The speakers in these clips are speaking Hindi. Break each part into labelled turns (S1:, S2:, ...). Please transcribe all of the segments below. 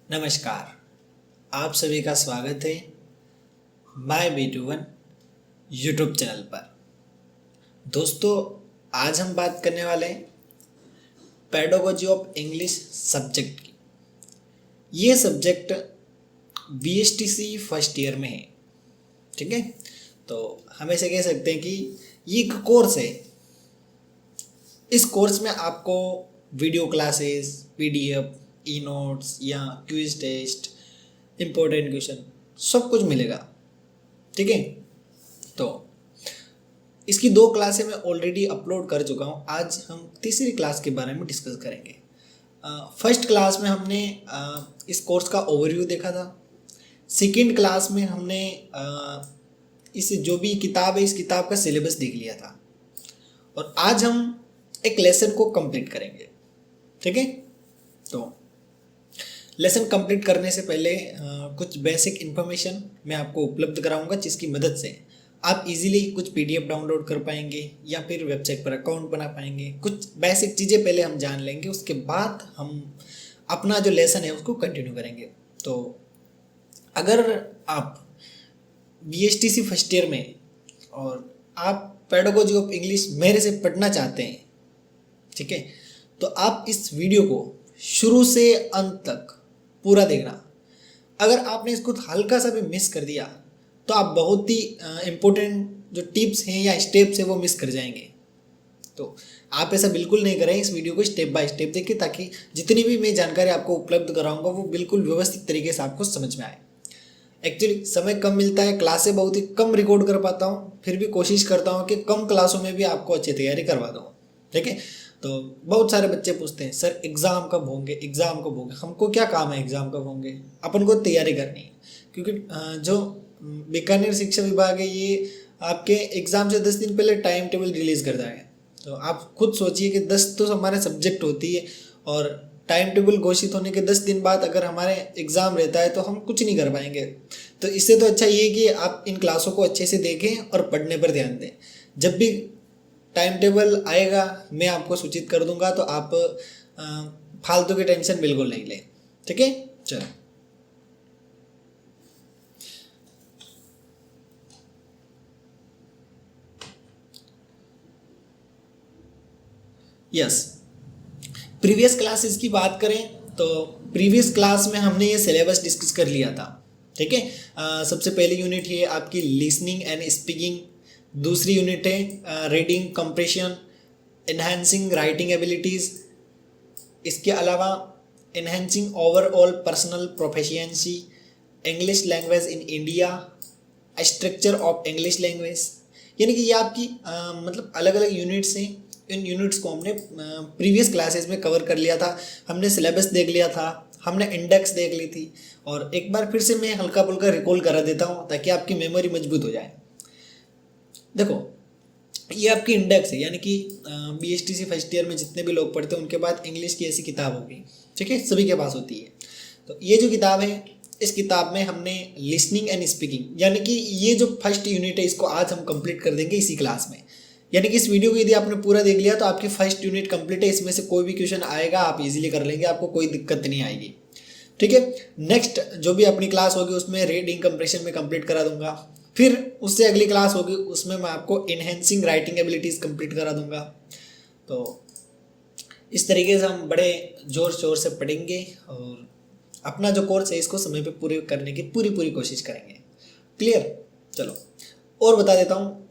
S1: नमस्कार। आप सभी का स्वागत है माय B21 यूट्यूब चैनल पर। दोस्तों, आज हम बात करने वाले हैं पेडागोजी ऑफ इंग्लिश सब्जेक्ट की। ये सब्जेक्ट BSTC फर्स्ट ईयर में है, ठीक है। तो हम ऐसे कह सकते हैं कि ये एक कोर्स है। इस कोर्स में आपको video classes, PDF, e notes या क्विज टेस्ट, इम्पोर्टेंट क्वेश्चन सब कुछ मिलेगा, ठीक है। तो इसकी 2 क्लासें मैं ऑलरेडी अपलोड कर चुका हूँ। आज हम तीसरी क्लास के बारे में डिस्कस करेंगे। फर्स्ट क्लास में हमने इस कोर्स का ओवरव्यू देखा था। सेकेंड क्लास में हमने इस जो भी किताब है, इस किताब का सिलेबस देख लिया था। और आज हम एक लेसन को कंप्लीट करेंगे, ठीक है। तो लेसन कंप्लीट करने से पहले कुछ बेसिक इन्फॉर्मेशन मैं आपको उपलब्ध कराऊंगा, जिसकी मदद से आप इजीली कुछ PDF डाउनलोड कर पाएंगे या फिर वेबसाइट पर अकाउंट बना पाएंगे। कुछ बेसिक चीज़ें पहले हम जान लेंगे, उसके बाद हम अपना जो लेसन है उसको कंटिन्यू करेंगे। तो अगर आप BSTC फर्स्ट ईयर में और आप पेडागोजी ऑफ इंग्लिश मेरे से पढ़ना चाहते हैं, ठीक है, तो आप इस वीडियो को शुरू से अंत तक पूरा देखना। अगर आपने इसको हल्का सा भी मिस कर दिया तो आप बहुत ही इम्पोर्टेंट जो टिप्स हैं या स्टेप्स हैं वो मिस कर जाएंगे। तो आप ऐसा बिल्कुल नहीं करें, इस वीडियो को स्टेप बाय स्टेप देखिए, ताकि जितनी भी मैं जानकारी आपको उपलब्ध कराऊंगा वो बिल्कुल व्यवस्थित तरीके से आपको समझ में आए। एक्चुअली समय कम मिलता है, क्लासें बहुत ही कम रिकॉर्ड कर पाता हूँ, फिर भी कोशिश करता हूँ कि कम क्लासों में भी आपको अच्छी तैयारी करवा दूँ, ठीक है। तो बहुत सारे बच्चे पूछते हैं, सर एग्ज़ाम कब होंगे, एग्ज़ाम कब होंगे। हमको क्या काम है एग्ज़ाम कब होंगे, अपन को तैयारी करनी है। क्योंकि जो बीकानेर शिक्षा विभाग है, ये आपके एग्ज़ाम से 10 दिन पहले टाइम टेबल रिलीज़ कर देगा। तो आप खुद सोचिए कि 10 तो हमारे सब्जेक्ट होती है, और टाइम टेबल घोषित होने के 10 दिन बाद अगर हमारे एग्ज़ाम रहता है तो हम कुछ नहीं कर पाएंगे। तो इससे तो अच्छा ये कि आप इन क्लासों को अच्छे से देखें और पढ़ने पर ध्यान दें। जब भी टाइम टेबल आएगा मैं आपको सूचित कर दूंगा, तो आप फालतू की टेंशन बिल्कुल नहीं लें, ठीक है। चलो, यस, प्रीवियस क्लासेस की बात करें तो प्रीवियस क्लास में हमने ये सिलेबस डिस्कस कर लिया था, ठीक है। सबसे पहली यूनिट है आपकी लिसनिंग एंड स्पीकिंग। दूसरी यूनिट है reading compression, enhancing writing abilities. इसके अलावा enhancing overall personal proficiency, English language in India, structure of English language. यानी कि ये आपकी मतलब अलग अलग यूनिट्स हैं। इन यूनिट्स को हमने प्रीवियस क्लासेस में कवर कर लिया था। हमने सिलेबस देख लिया था, हमने इंडेक्स देख ली थी, और एक बार फिर से मैं हल्का फुल्का रिकॉल करा देता हूँ ताकि आपकी मेमोरी मजबूत हो जाए। देखो, ये आपकी इंडेक्स है, यानी कि BSTC फर्स्ट ईयर में जितने भी लोग पढ़ते हैं उनके पास इंग्लिश की ऐसी किताब होगी, ठीक है, सभी के पास होती है। तो ये जो किताब है, इस किताब में हमने लिसनिंग एंड स्पीकिंग, यानी कि ये जो फर्स्ट यूनिट है इसको आज हम कंप्लीट कर देंगे इसी क्लास में। यानी कि इस वीडियो को यदि आपने पूरा देख लिया तो आपकी फर्स्ट यूनिट कंप्लीट है। इसमें से कोई भी क्वेश्चन आएगा आप इजीली कर लेंगे, आपको कोई दिक्कत नहीं आएगी, ठीक है। नेक्स्ट जो भी अपनी क्लास होगी उसमें रीडिंग कंप्रेशन में कंप्लीट करा दूंगा। फिर उससे अगली क्लास होगी उसमें मैं आपको इनहेंसिंग राइटिंग एबिलिटीज़ कंप्लीट करा दूंगा। तो इस तरीके से हम बड़े ज़ोर शोर से पढ़ेंगे और अपना जो कोर्स है इसको समय पे पूरे करने की पूरी कोशिश करेंगे। क्लियर? चलो और बता देता हूँ,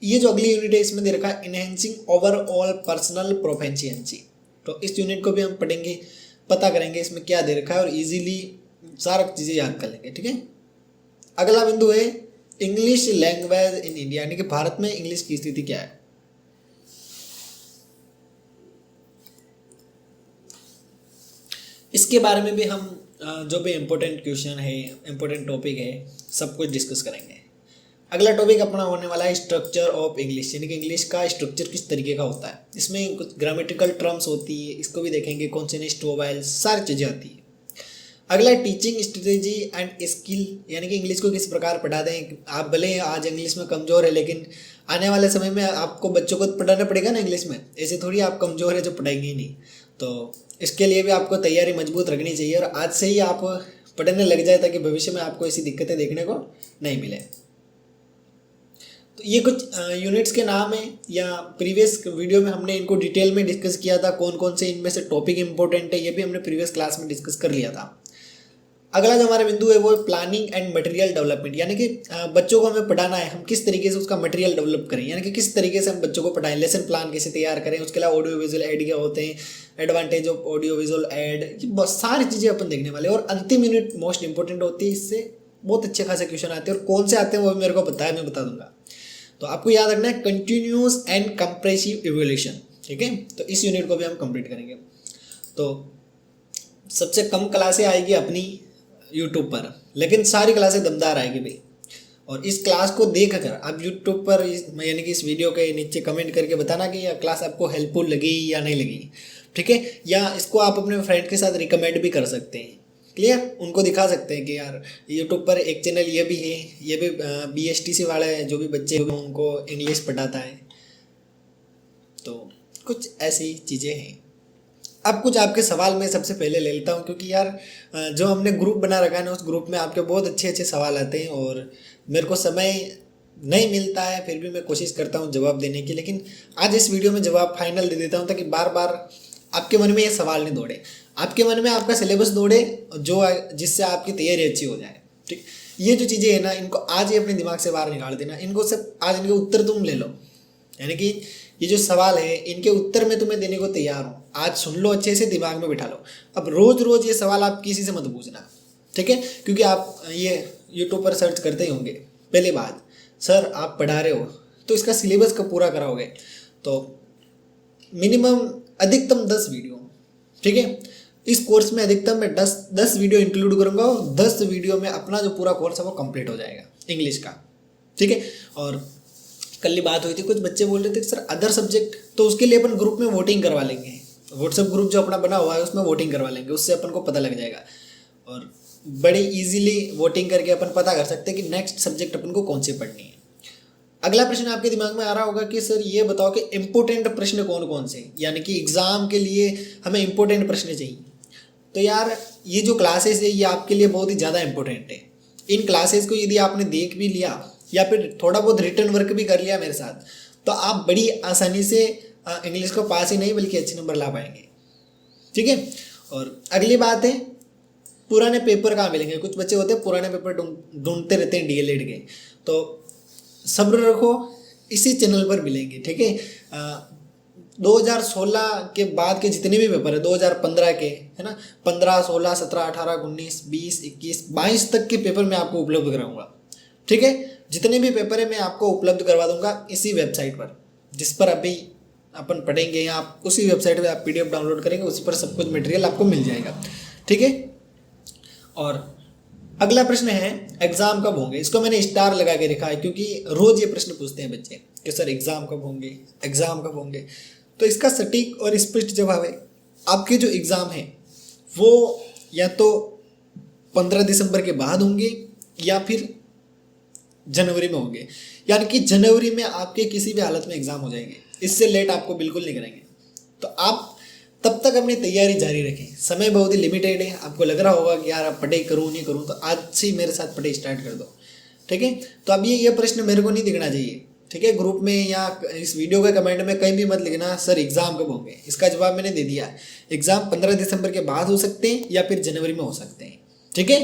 S1: ये जो अगली यूनिट है इसमें दे रखा है इनहेंसिंग ओवरऑल पर्सनल प्रोफिशिएंसी। तो इस यूनिट को भी हम पढ़ेंगे, पता करेंगे इसमें क्या दे रखा है और इजीली सारा चीज़ें याद कर लेंगे, ठीक है। अगला बिंदु है इंग्लिश लैंग्वेज इन इंडिया, यानी कि भारत में इंग्लिश की स्थिति क्या है। इसके बारे में भी हम जो भी इम्पोर्टेंट क्वेश्चन है, इम्पोर्टेंट टॉपिक है, सब कुछ डिस्कस करेंगे। अगला टॉपिक अपना होने वाला है स्ट्रक्चर ऑफ इंग्लिश, यानी कि इंग्लिश का स्ट्रक्चर किस तरीके का होता है। इसमें कुछ ग्रामेटिकल टर्म्स होती है, इसको भी देखेंगे, कॉन्सोनेंट्स, वोवेल्स, सारी चीज़ें आती है। अगला टीचिंग स्ट्रेटेजी एंड स्किल, यानी कि इंग्लिश को किस प्रकार पढ़ा दें। आप भले आज इंग्लिश में कमज़ोर है, लेकिन आने वाले समय में आपको बच्चों को पढ़ाना पड़ेगा ना इंग्लिश में, ऐसे थोड़ी आप कमज़ोर है जो पढ़ाएंगे ही नहीं। तो इसके लिए भी आपको तैयारी मजबूत रखनी चाहिए और आज से ही आप पढ़ने लग जाए ताकि भविष्य में आपको ऐसी दिक्कतें देखने को नहीं मिले। तो ये कुछ यूनिट्स के नाम हैं, या प्रीवियस वीडियो में हमने इनको डिटेल में डिस्कस किया था, कौन कौन से इनमें से टॉपिक इंपॉर्टेंट है, ये भी हमने प्रीवियस क्लास में डिस्कस कर लिया था। अगला जो हमारा बिंदु है वो है प्लानिंग एंड मटेरियल डेवलपमेंट, यानी कि बच्चों को हमें पढ़ाना है, हम किस तरीके से उसका मटेरियल डेवलप करें, यानी कि किस तरीके से हम बच्चों को पढ़ाएं, लेसन प्लान कैसे तैयार करें, उसके अलावा ऑडियो विजुअल ऐड क्या होते हैं, advantage of audio visual add, ये बहुत सारी चीज़ें अपन देखने वाले हैं। और अंतिम यूनिट मोस्ट इंपॉर्टेंट होती है, इससे बहुत अच्छे खासे क्वेश्चन आते हैं और कौन से आते हैं वो भी मेरे को पता है, मैं बता दूंगा। तो आपको याद रखना है कंटिन्यूस एंड कंप्रेसिव इवोल्यूशन, ठीक है। तो इस यूनिट को भी हम कंप्लीट करेंगे। तो सबसे कम क्लासें आएगी अपनी यूट्यूब पर, लेकिन सारी क्लासें दमदार आएगी भाई। और इस क्लास को देख कर आप यूट्यूब पर यानी कि इस वीडियो के नीचे कमेंट करके बताना कि यह क्लास आपको हेल्पफुल लगी या नहीं लगी, ठीक है। या इसको आप अपने फ्रेंड के साथ रिकमेंड भी कर सकते हैं, क्लियर, उनको दिखा सकते हैं कि यार यूट्यूब पर एक चैनल ये भी है, ये भी BSTC वाला है, जो भी बच्चे उनको इंग्लिश पढ़ाता है। तो कुछ ऐसी चीज़ें हैं। अब कुछ आपके सवाल मैं सबसे पहले ले लेता हूँ, क्योंकि यार जो हमने ग्रुप बना रखा है ना, उस ग्रुप में आपके बहुत अच्छे अच्छे सवाल आते हैं और मेरे को समय नहीं मिलता है, फिर भी मैं कोशिश करता हूँ जवाब देने की। लेकिन आज इस वीडियो में जवाब फाइनल दे देता हूँ ताकि बार बार आपके मन में ये सवाल नहीं दौड़े, आपके मन में आपका सिलेबस दौड़े, जो जिससे आपकी तैयारी अच्छी हो जाए, ठीक। ये जो चीज़ें हैं ना, इनको आज ही अपने दिमाग से बाहर निकाल देना, इनको सब आज इनके उत्तर तुम ले लो, यानी कि ये जो सवाल है इनके उत्तर मैं तुम्हें देने को तैयार हूँ, आज सुन लो, अच्छे से दिमाग में बिठा लो। अब रोज़ रोज़ ये सवाल आप किसी से मत पूछना, ठीक है, क्योंकि आप ये यूट्यूब पर सर्च करते ही होंगे। पहली बात, सर आप पढ़ा रहे हो तो इसका सिलेबस कब पूरा कराओगे, तो मिनिमम अधिकतम 10 वीडियो, ठीक है। इस कोर्स में अधिकतम मैं 10 वीडियो इंक्लूड करूँगा और 10 वीडियो में अपना जो पूरा कोर्स है वो कंप्लीट हो जाएगा इंग्लिश का, ठीक है। और कल ही बात हुई थी, कुछ बच्चे बोल रहे थे सर अदर सब्जेक्ट, तो उसके लिए अपन ग्रुप में वोटिंग करवा लेंगे, व्हाट्सएप ग्रुप जो अपना बना हुआ है उसमें वोटिंग करवा लेंगे, उससे अपन को पता लग जाएगा और बड़ी इजीली वोटिंग करके अपन पता कर सकते हैं कि नेक्स्ट सब्जेक्ट अपन को कौन सी पढ़नी है। अगला प्रश्न आपके दिमाग में आ रहा होगा कि सर ये बताओ कि इंपॉर्टेंट प्रश्न कौन कौन से, यानी कि एग्जाम के लिए हमें इंपॉर्टेंट प्रश्न चाहिए। तो यार ये जो क्लासेस है ये आपके लिए बहुत ही ज़्यादा इंपॉर्टेंट है। इन क्लासेस को यदि आपने देख भी लिया या फिर थोड़ा बहुत रिटर्न वर्क भी कर लिया मेरे साथ, तो आप बड़ी आसानी से इंग्लिश को पास ही नहीं बल्कि अच्छे नंबर ला पाएंगे, ठीक है। और अगली बात है, पुराने पेपर कहाँ मिलेंगे। कुछ बच्चे होते हैं पुराने पेपर ढूंढते रहते हैं DLED के, तो सब्र रखो, इसी चैनल पर मिलेंगे, ठीक है। 2016 के बाद के जितने भी पेपर है, 2015 के है ना, 15, 16, 17, 18, 19, 20, 21, 22 तक के पेपर मैं आपको उपलब्ध कराऊंगा, ठीक है। जितने भी पेपर है मैं आपको उपलब्ध करवा दूंगा इसी वेबसाइट पर, जिस पर अभी अपन पढ़ेंगे, या आप उसी वेबसाइट पर आप PDF डाउनलोड करेंगे, उसी पर सब कुछ मटेरियल आपको मिल जाएगा, ठीक है। और अगला प्रश्न है एग्जाम कब होंगे। इसको मैंने स्टार लगा के रखा है क्योंकि रोज ये प्रश्न पूछते हैं बच्चे कि सर एग्जाम कब होंगे, एग्जाम कब होंगे। तो इसका सटीक और स्पष्ट जवाब है, आपके जो एग्ज़ाम है वो या तो 15 दिसंबर के बाद होंगे या फिर जनवरी में होंगे, यानी कि जनवरी में आपके किसी भी हालत में एग्ज़ाम हो जाएंगे, इससे लेट आपको बिल्कुल नहीं करेंगे। तो आप तब तक अपनी तैयारी जारी रखें, समय बहुत ही लिमिटेड है। आपको लग रहा होगा कि यार अब पढ़ाई करूँ नहीं करूँ, तो आज से ही मेरे साथ पढ़ाई स्टार्ट कर दो, ठीक है। तो अब ये प्रश्न मेरे को नहीं दिखना चाहिए, ठीक है। ग्रुप में या इस वीडियो के कमेंट में कहीं भी मत लिखना सर एग्ज़ाम कब होंगे। इसका जवाब मैंने दे दिया, एग्ज़ाम 15 दिसंबर के बाद हो सकते हैं या फिर जनवरी में हो सकते हैं, ठीक है।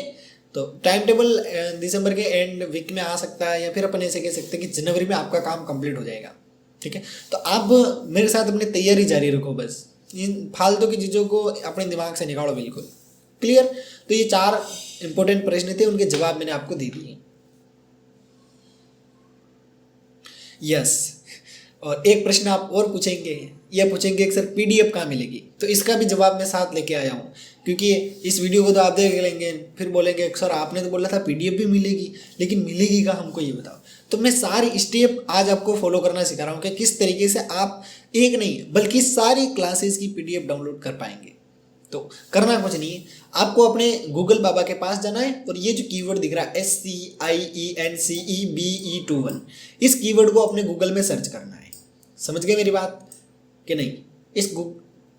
S1: तो टाइम टेबल दिसंबर के एंड वीक में आ सकता है, या फिर अपन ऐसे कह सकते हैं कि जनवरी में आपका काम कंप्लीट हो जाएगा, ठीक है। तो आप मेरे साथ अपनी तैयारी जारी रखो, बस इन फालतू की चीज़ों को अपने दिमाग से निकालो, बिल्कुल क्लियर। तो ये 4 इंपॉर्टेंट प्रश्न थे, उनके जवाब मैंने आपको दे दिए। यस, और एक प्रश्न आप और पूछेंगे, ये पूछेंगे कि सर PDF कहाँ मिलेगी। तो इसका भी जवाब मैं साथ लेके आया हूँ, क्योंकि इस वीडियो को तो आप देख लेंगे, फिर बोलेंगे सर आपने तो बोला था PDF भी मिलेगी, लेकिन मिलेगी कहाँ, हमको ये बताओ। तो मैं सारी स्टेप आज आपको फॉलो करना सिखा रहा हूँ कि किस तरीके से आप एक नहीं बल्कि सारी क्लासेस की PDF डाउनलोड कर पाएंगे। तो करना कुछ नहीं है, आपको अपने गूगल बाबा के पास जाना है और ये जो कीवर्ड दिख रहा है SCIENCEBE21, इस कीवर्ड को अपने गूगल में सर्च करना है। समझ गए मेरी बात कि नहीं। इस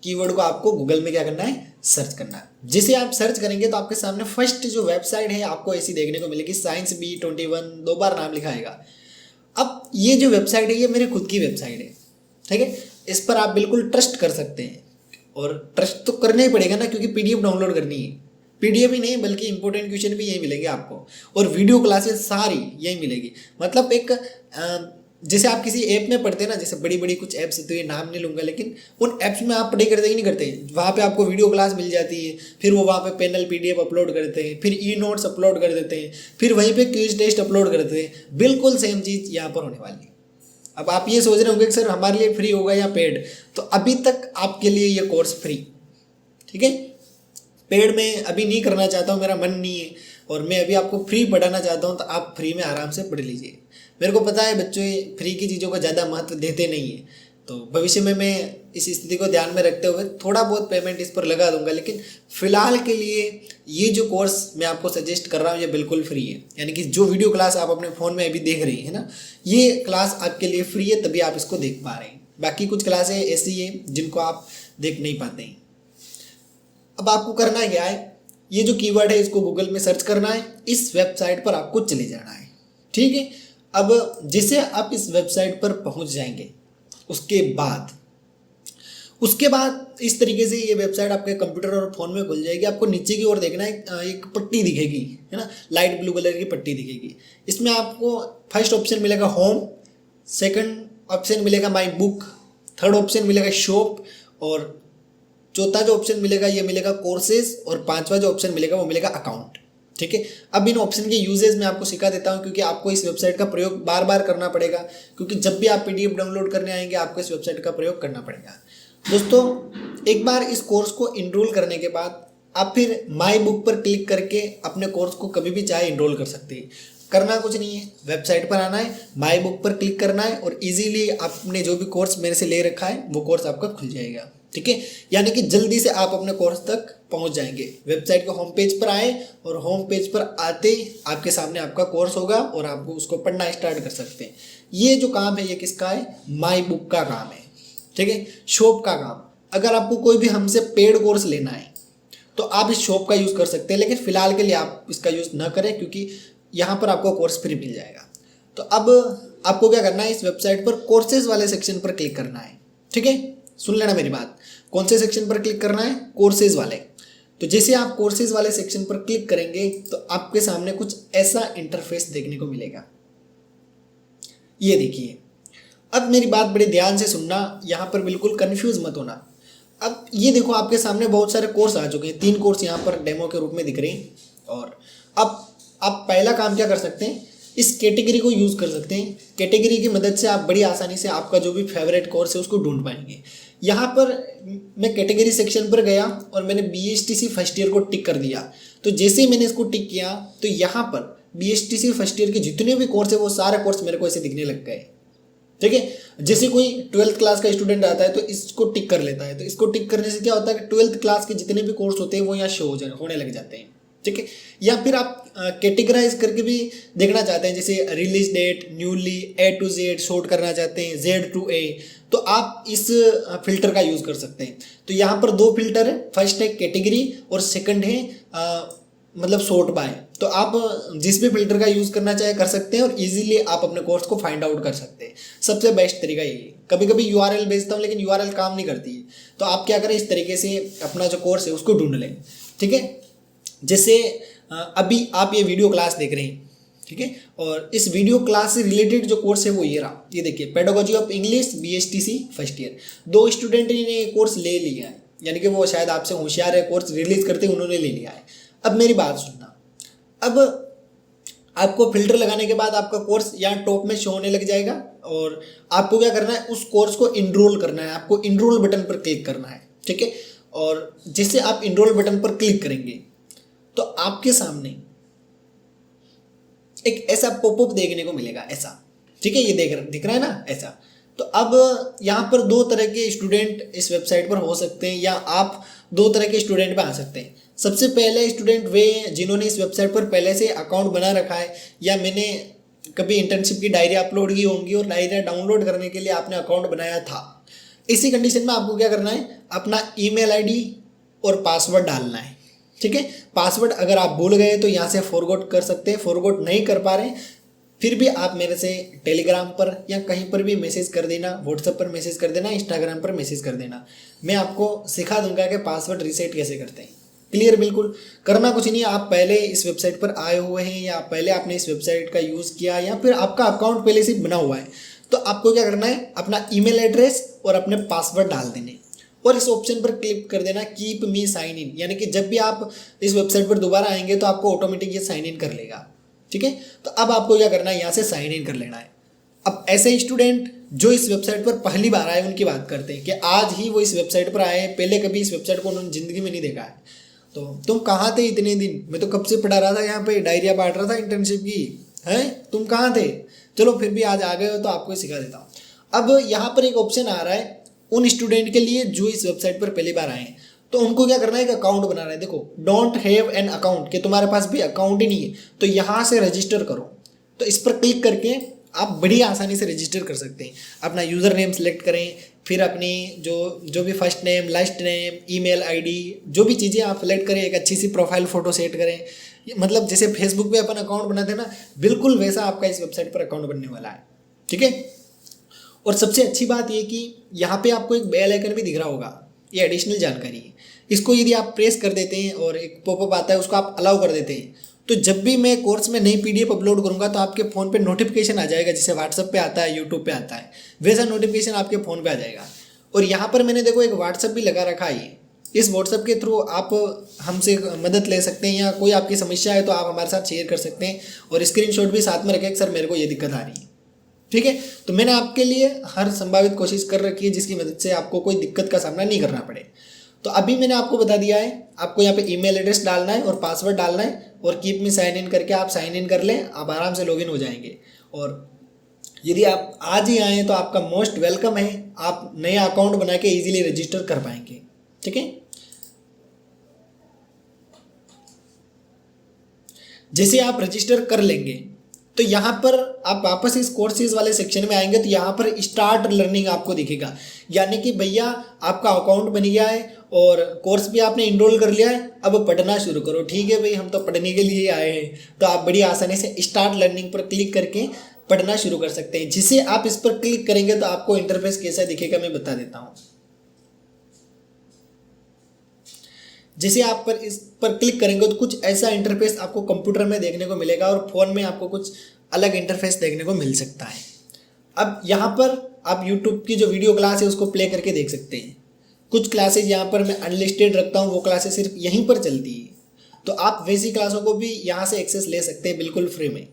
S1: कीवर्ड को आपको गूगल में क्या करना है, सर्च करना है। जिसे आप सर्च करेंगे तो आपके सामने फर्स्ट जो वेबसाइट है आपको ऐसी देखने को मिलेगी, साइंस बी 21, 2 बार नाम लिखा आएगा। अब ये जो वेबसाइट है ये मेरी खुद की वेबसाइट है, ठीक है। इस पर आप बिल्कुल ट्रस्ट कर सकते हैं, और ट्रस्ट तो करना ही पड़ेगा ना, क्योंकि पीडीएफ डाउनलोड करनी है। पीडीएफ ही नहीं बल्कि इंपॉर्टेंट क्वेश्चन भी यही मिलेंगे आपको, और वीडियो क्लासेस सारी यही मिलेगी। मतलब एक जैसे आप किसी ऐप में पढ़ते हैं ना, जैसे बड़ी बड़ी कुछ ऐप्स है, तो ये नाम नहीं लूँगा, लेकिन उन ऐप्स में आप पढ़ाई करते ही नहीं करते, वहाँ पे आपको वीडियो क्लास मिल जाती है, फिर वो वहाँ पे पैनल पीडीएफ अपलोड करते हैं, फिर ई नोट्स अपलोड कर देते हैं, फिर वहीं पे क्विज टेस्ट अपलोड करते हैं। बिल्कुल सेम चीज़ यहाँ पर होने वाली है। अब आप ये सोच रहे होंगे कि सर हमारे लिए फ्री होगा या पेड, तो अभी तक आपके लिए ये कोर्स फ्री, ठीक है। पेड में अभी नहीं करना चाहता हूँ, मेरा मन नहीं है, और मैं अभी आपको फ्री पढ़ाना चाहता हूँ, तो आप फ्री में आराम से पढ़ लीजिए। मेरे को पता है बच्चों फ्री की चीज़ों को ज़्यादा महत्व देते नहीं है, तो भविष्य में मैं इस स्थिति को ध्यान में रखते हुए थोड़ा बहुत पेमेंट इस पर लगा दूंगा, लेकिन फ़िलहाल के लिए ये जो कोर्स मैं आपको सजेस्ट कर रहा हूँ ये बिल्कुल फ्री है। यानी कि जो वीडियो क्लास आप अपने फ़ोन में अभी देख रही है ना, ये क्लास आपके लिए फ्री है, तभी आप इसको देख पा रहे हैं। बाकी कुछ क्लासें ऐसी है जिनको आप देख नहीं पाते हैं। अब आपको करना क्या है, ये जो कीवर्ड है इसको गूगल में सर्च करना है, इस वेबसाइट पर आपको चले जाना है, ठीक है। अब जैसे आप इस वेबसाइट पर पहुंच जाएंगे, उसके बाद इस तरीके से ये वेबसाइट आपके कंप्यूटर और फ़ोन में खुल जाएगी। आपको नीचे की ओर देखना है, एक पट्टी दिखेगी, है ना, लाइट ब्लू कलर की पट्टी दिखेगी। इसमें आपको फर्स्ट ऑप्शन मिलेगा होम, सेकंड ऑप्शन मिलेगा माई बुक, थर्ड ऑप्शन मिलेगा शॉप, और चौथा जो ऑप्शन मिलेगा ये मिलेगा कोर्सेज, और पांचवा जो ऑप्शन मिलेगा वो मिलेगा अकाउंट, ठीक है। अब इन ऑप्शन के यूजेज मैं आपको सिखा देता हूं, क्योंकि आपको इस वेबसाइट का प्रयोग बार बार करना पड़ेगा, क्योंकि जब भी आप पीडीएफ डाउनलोड करने आएंगे आपको इस वेबसाइट का प्रयोग करना पड़ेगा। दोस्तों, एक बार इस कोर्स को इनरोल करने के बाद आप फिर माई बुक पर क्लिक करके अपने कोर्स को कभी भी चाहे इनरोल कर सकते हैं। करना कुछ नहीं है, वेबसाइट पर आना है, माई बुक पर क्लिक करना है, और इजीली आपने जो भी कोर्स मेरे से ले रखा है वो कोर्स आपका खुल जाएगा, ठीक है। यानी कि जल्दी से आप अपने कोर्स तक पहुंच जाएंगे। वेबसाइट के होम पेज पर आए, और होम पेज पर आते ही आपके सामने आपका कोर्स होगा, और आप उसको पढ़ना स्टार्ट कर सकते हैं। ये जो काम है ये किसका है, माई बुक का काम है, ठीक है, शॉप का काम। अगर आपको कोई भी हमसे पेड कोर्स लेना है तो आप इस शॉप का यूज़ कर सकते हैं, लेकिन फिलहाल के लिए आप इसका यूज़ ना करें, क्योंकि यहाँ पर आपको कोर्स फ्री मिल जाएगा। तो अब आपको क्या करना है, इस वेबसाइट पर कोर्सेज वाले सेक्शन पर क्लिक करना है, ठीक है। सुन लेना मेरी बात, कौन से सेक्शन पर क्लिक करना है, कोर्सेज वाले। तो जैसे आप कोर्सेज वाले सेक्शन पर क्लिक करेंगे तो आपके सामने कुछ ऐसा इंटरफेस देखने को मिलेगा। ये देखिए, अब मेरी बात बड़े ध्यान से सुनना, यहाँ पर बिल्कुल कंफ्यूज मत होना। अब ये देखो आपके सामने बहुत सारे कोर्स आ चुके हैं, 3 कोर्स यहाँ पर डेमो के रूप में दिख रहे हैं। और अब आप पहला काम क्या कर सकते हैं, इस कैटेगरी को यूज़ कर सकते हैं। कैटेगरी की मदद से आप बड़ी आसानी से आपका जो भी फेवरेट कोर्स है उसको ढूंढ पाएंगे। यहाँ पर मैं कैटेगरी सेक्शन पर गया और मैंने BSTC फर्स्ट ईयर को टिक कर दिया। तो जैसे ही मैंने इसको टिक किया तो यहाँ पर BSTC फर्स्ट ईयर के जितने भी कोर्स है वो सारे कोर्स मेरे को ऐसे दिखने लग गए, ठीक है। जैसे कोई 12th क्लास का स्टूडेंट आता है तो इसको टिक कर लेता है, तो इसको टिक करने से क्या होता है कि 12th क्लास के जितने भी कोर्स होते हैं वो यहाँ शो होने लग जाते हैं, ठीक है। या फिर आप कैटेगराइज करके भी देखना चाहते हैं, जैसे release date, newly, A to Z sort करना चाहते हैं, Z to A, तो आप इस फिल्टर का यूज़ कर सकते हैं। तो यहाँ पर 2 फिल्टर है, फर्स्ट है कैटेगरी और सेकंड है मतलब शॉर्ट बाय। तो आप जिस भी फिल्टर का यूज़ करना चाहे कर सकते हैं, और इजीली आप अपने कोर्स को फाइंड आउट कर सकते हैं। सबसे बेस्ट तरीका यही है। कभी कभी URL भेजता हूँ लेकिन URL काम नहीं करती है, तो आप क्या करें, इस तरीके से अपना जो कोर्स है उसको ढूंढ लें, ठीक है। जैसे अभी आप ये वीडियो क्लास देख रहे हैं, ठीक है, और इस वीडियो क्लास से रिलेटेड जो कोर्स है वो ये रहा। ये देखिए, pedagogy of English BSTC first year. 2 student ने ये कोर्स ले लिया है, यानी कि वो शायद आपसे होशियार है, कोर्स रिलीज करते उन्होंने ले लिया है। अब मेरी बात सुनना, अब आपको फिल्टर लगाने के बाद आपका कोर्स यहाँ टॉप में शो होने लग जाएगा, और आपको क्या करना है, उस कोर्स को इनरोल करना है। आपको इनरोल बटन पर क्लिक करना है, ठीक है। और जैसे आप इनरोल बटन पर क्लिक करेंगे तो आपके सामने एक ऐसा पॉपअप देखने को मिलेगा, ऐसा, ठीक है, ये दिख रहा है ना, ऐसा। तो अब यहाँ पर 2 तरह के स्टूडेंट इस वेबसाइट पर हो सकते हैं, या आप 2 तरह के स्टूडेंट पे आ सकते हैं। सबसे पहले स्टूडेंट वे जिन्होंने इस वेबसाइट पर पहले से अकाउंट बना रखा है, या मैंने कभी इंटर्नशिप की डायरी अपलोड की होंगी और डायरी डाउनलोड करने के लिए आपने अकाउंट बनाया था, इसी कंडीशन में आपको क्या करना है, अपना ईमेल आईडी और पासवर्ड डालना है। ठीक है, पासवर्ड अगर आप भूल गए तो यहाँ से फॉरगॉट कर सकते हैं, फॉरगॉट नहीं कर पा रहे फिर भी आप मेरे से टेलीग्राम पर या कहीं पर भी मैसेज कर देना, व्हाट्सएप पर मैसेज कर देना, इंस्टाग्राम पर मैसेज कर देना, मैं आपको सिखा दूंगा कि पासवर्ड रीसेट कैसे करते हैं। क्लियर, बिल्कुल करना कुछ नहीं है। आप पहले इस वेबसाइट पर आए हुए हैं या पहले आपने इस वेबसाइट का यूज़ किया या फिर आपका अकाउंट पहले से बना हुआ है, तो आपको क्या करना है, अपना ईमेल एड्रेस और अपने पासवर्ड डाल देने और इस ऑप्शन पर क्लिक कर देना कीप मी साइन इन, यानी कि जब भी आप इस वेबसाइट पर दोबारा आएंगे तो आपको ऑटोमेटिक ये साइन इन कर लेगा। ठीक है, तो अब आपको क्या करना है, यहाँ से साइन इन कर लेना है। अब ऐसे स्टूडेंट जो इस वेबसाइट पर पहली बार आए उनकी बात करते हैं कि आज ही वो इस वेबसाइट पर आए, पहले कभी इस वेबसाइट को उन्होंने ज़िंदगी में नहीं देखा है। तो तुम कहाँ थे इतने दिन, मैं तो कब से पढ़ा रहा था यहाँ पे, डायरिया बांट रहा था इंटर्नशिप की, है तुम कहाँ थे? चलो फिर भी आज आ गए हो तो आपको सिखा देता हूँ। अब यहाँ पर एक ऑप्शन आ रहा है उन स्टूडेंट के लिए जो इस वेबसाइट पर पहली बार आए हैं, तो उनको क्या करना है, एक अकाउंट बनाना है। देखो डोंट हैव एन अकाउंट, कि तुम्हारे पास भी अकाउंट ही नहीं है, तो यहाँ से रजिस्टर करो। तो इस पर क्लिक करके आप बड़ी आसानी से रजिस्टर कर सकते हैं। अपना यूज़र नेम सेलेक्ट करें, फिर अपनी जो भी first name, last name, email ID, जो भी चीज़ें आप सेलेक्ट करें, एक अच्छी सी प्रोफाइल फ़ोटो सेट करें। मतलब जैसे फेसबुक पे अपन अकाउंट बनाते हैं ना, बिल्कुल वैसा आपका इस वेबसाइट पर अकाउंट बनने वाला है। ठीक है, और सबसे अच्छी बात ये कि यहाँ पे आपको एक बेल आइकन भी दिख रहा होगा, ये एडिशनल जानकारी है। इसको यदि आप प्रेस कर देते हैं और एक पॉपअप आता है, उसको आप अलाउ कर देते हैं, तो जब भी मैं कोर्स में नई पीडीएफ अपलोड करूँगा तो आपके फ़ोन पे नोटिफिकेशन आ जाएगा, जैसे व्हाट्सएप पे आता है, यूट्यूब पे आता है, वैसा नोटिफिकेशन आपके फ़ोन पे आ जाएगा। और यहाँ पर मैंने देखो एक व्हाट्सएप भी लगा रखा है। इस व्हाट्सएप के थ्रू आप हमसे मदद ले सकते हैं या कोई आपकी समस्या है तो आप हमारे साथ शेयर कर सकते हैं और स्क्रीनशॉट भी साथ में रखें कि सर मेरे को ये दिक्कत आ रही है। ठीक है, तो मैंने आपके लिए हर संभावित कोशिश कर रखी है जिसकी मदद से आपको कोई दिक्कत का सामना नहीं करना पड़े। तो अभी मैंने आपको बता दिया है, आपको यहाँ पे ईमेल एड्रेस डालना है और पासवर्ड डालना है और कीप मी साइन इन करके आप साइन इन कर लें, आप आराम से लॉगिन हो जाएंगे। और यदि आप आज ही आएँ तो आपका मोस्ट वेलकम है, आप नया अकाउंट बना के ईजिली रजिस्टर कर पाएंगे। ठीक है, जैसे आप रजिस्टर कर लेंगे तो यहाँ पर आप वापस इस कोर्सेज वाले सेक्शन में आएंगे तो यहाँ पर स्टार्ट लर्निंग आपको दिखेगा, यानी कि भैया आपका अकाउंट बन गया है और कोर्स भी आपने इनरोल कर लिया है, अब पढ़ना शुरू करो। ठीक है भाई, हम तो पढ़ने के लिए आए हैं, तो आप बड़ी आसानी से स्टार्ट लर्निंग पर क्लिक करके पढ़ना शुरू कर सकते हैं। जिसे आप इस पर क्लिक करेंगे तो आपको इंटरफेस कैसा दिखेगा मैं बता देता हूँ। जैसे आप पर इस पर क्लिक करेंगे तो कुछ ऐसा इंटरफेस आपको कंप्यूटर में देखने को मिलेगा और फ़ोन में आपको कुछ अलग इंटरफेस देखने को मिल सकता है। अब यहाँ पर आप यूट्यूब की जो वीडियो क्लास है उसको प्ले करके देख सकते हैं। कुछ क्लासेज यहाँ पर मैं अनलिस्टेड रखता हूँ, वो क्लासेस सिर्फ यहीं पर चलती है, तो आप वैसी क्लासों को भी यहाँ से एक्सेस ले सकते हैं बिल्कुल फ्री में।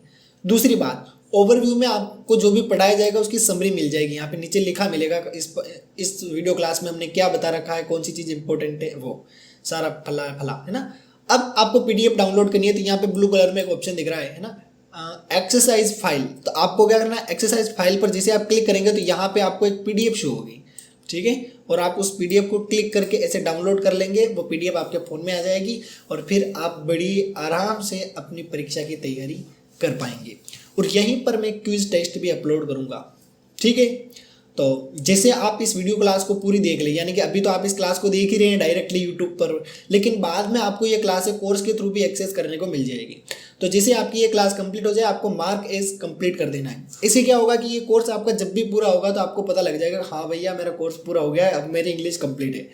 S1: दूसरी बात, ओवरव्यू में आपको जो भी पढ़ाया जाएगा उसकी समरी मिल जाएगी, यहाँ पे नीचे लिखा मिलेगा इस वीडियो क्लास में हमने क्या बता रखा है, कौन सी चीज़ इंपॉर्टेंट है, वो सारा फला फला है ना। अब आपको पीडीएफ डाउनलोड करनी है तो यहाँ पे ब्लू कलर में एक ऑप्शन दिख रहा है ना, एक्सरसाइज फाइल। तो आपको क्या करना है, एक्सरसाइज फाइल पर जैसे आप क्लिक करेंगे तो यहाँ पे आपको एक पीडीएफ शो होगी। ठीक है, और आप उस पीडीएफ को क्लिक करके ऐसे डाउनलोड कर लेंगे, वो पीडीएफ आपके फ़ोन में आ जाएगी और फिर आप बड़ी आराम से अपनी परीक्षा की तैयारी कर पाएंगे। और यहीं पर मैं क्विज टेस्ट भी अपलोड करूँगा। ठीक है, तो जैसे आप इस वीडियो क्लास को पूरी देख लें, यानी कि अभी तो आप इस क्लास को देख ही रहे हैं डायरेक्टली यूट्यूब पर, लेकिन बाद में आपको ये क्लास कोर्स के थ्रू भी एक्सेस करने को मिल जाएगी। तो जैसे आपकी ये क्लास कंप्लीट हो जाए आपको मार्क एज कंप्लीट कर देना है। इससे क्या होगा कि ये कोर्स आपका जब भी पूरा होगा तो आपको पता लग जाएगा हाँ भैया मेरा कोर्स पूरा हो गया है, अब मेरी इंग्लिश कंप्लीट है।